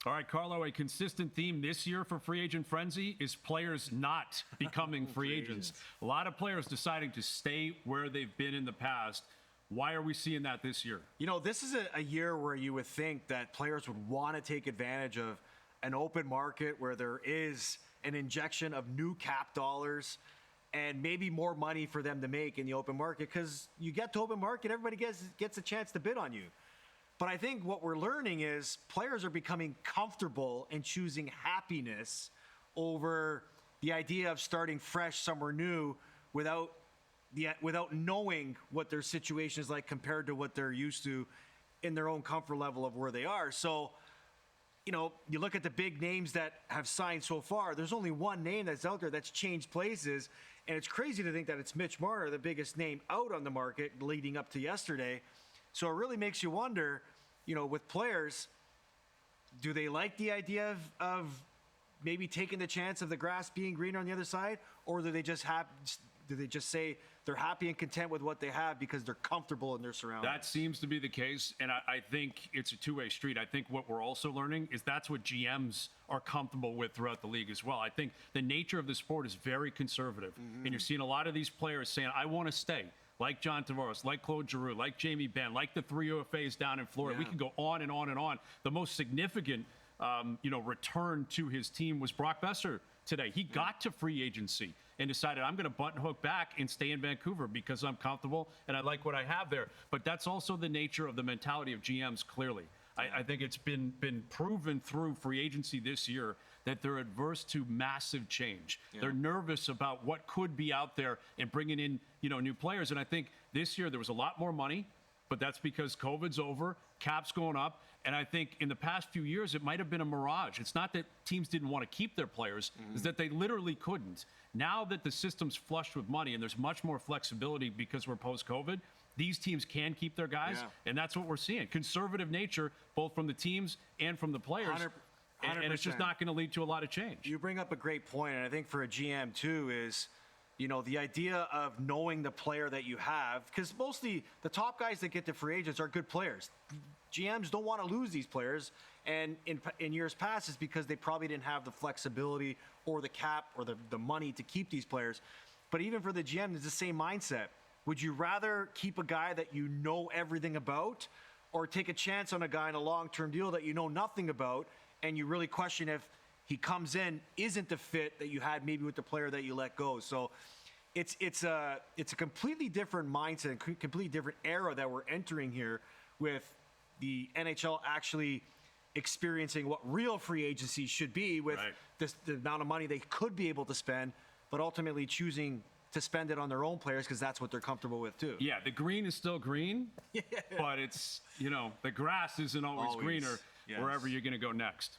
All right, Carlo, a consistent theme this year for Free Agent Frenzy is players not becoming free agents. A lot of players deciding to stay where they've been in the past. Why are we seeing that this year? You know, this is a year where you would think that players would want to take advantage of an open market where there is an injection of new cap dollars and maybe more money for them to make in the open market, because you get to open market, everybody gets a chance to bid on you. But I think what we're learning is players are becoming comfortable in choosing happiness over the idea of starting fresh somewhere new without knowing what their situation is like compared to what they're used to in their own comfort level of where they are. So, you know, you look at the big names that have signed so far, there's only one name that's out there that's changed places. And it's crazy to think that it's Mitch Marner, the biggest name out on the market leading up to yesterday. So it really makes you wonder, you know, with players, do they like the idea of maybe taking the chance of the grass being greener on the other side? Or do they just say they're happy and content with what they have because they're comfortable in their surroundings? That seems to be the case, and I think it's a two-way street. I think what we're also learning is that's what GMs are comfortable with throughout the league as well. I think the nature of the sport is very conservative, and you're seeing a lot of these players saying, I want to stay. Like John Tavares, like Claude Giroux, like Jamie Benn, like the three UFAs down in Florida. Yeah. We can go on and on and on. The most significant return to his team was Brock Boeser today. He got to free agency and decided, I'm going to button hook back and stay in Vancouver because I'm comfortable and I like what I have there. But that's also the nature of the mentality of GMs, clearly. I think it's been proven through free agency this year that they're adverse to massive change. Yeah. They're nervous about what could be out there and bringing in, new players. And I think this year there was a lot more money, but that's because COVID's over, cap's going up. And I think in the past few years, it might have been a mirage. It's not that teams didn't want to keep their players, it's that they literally couldn't. Now that the system's flushed with money and there's much more flexibility because we're post-COVID, these teams can keep their guys, and that's what we're seeing. Conservative nature, both from the teams and from the players. 100%. And it's just not going to lead to a lot of change. You bring up a great point, and I think for a GM too is, the idea of knowing the player that you have, because mostly the top guys that get to free agents are good players. GMs don't want to lose these players, and in years past it's because they probably didn't have the flexibility or the cap or the money to keep these players. But even for the GM, it's the same mindset. Would you rather keep a guy that you know everything about, or take a chance on a guy in a long-term deal that you know nothing about, and you really question if he comes in isn't the fit that you had maybe with the player that you let go? So it's a completely different mindset, a completely different era that we're entering here, with the NHL actually experiencing what real free agency should be, with the amount of money they could be able to spend, but ultimately choosing to spend it on their own players because that's what they're comfortable with too. Yeah, the green is still green, but it's, the grass isn't always greener wherever you're going to go next.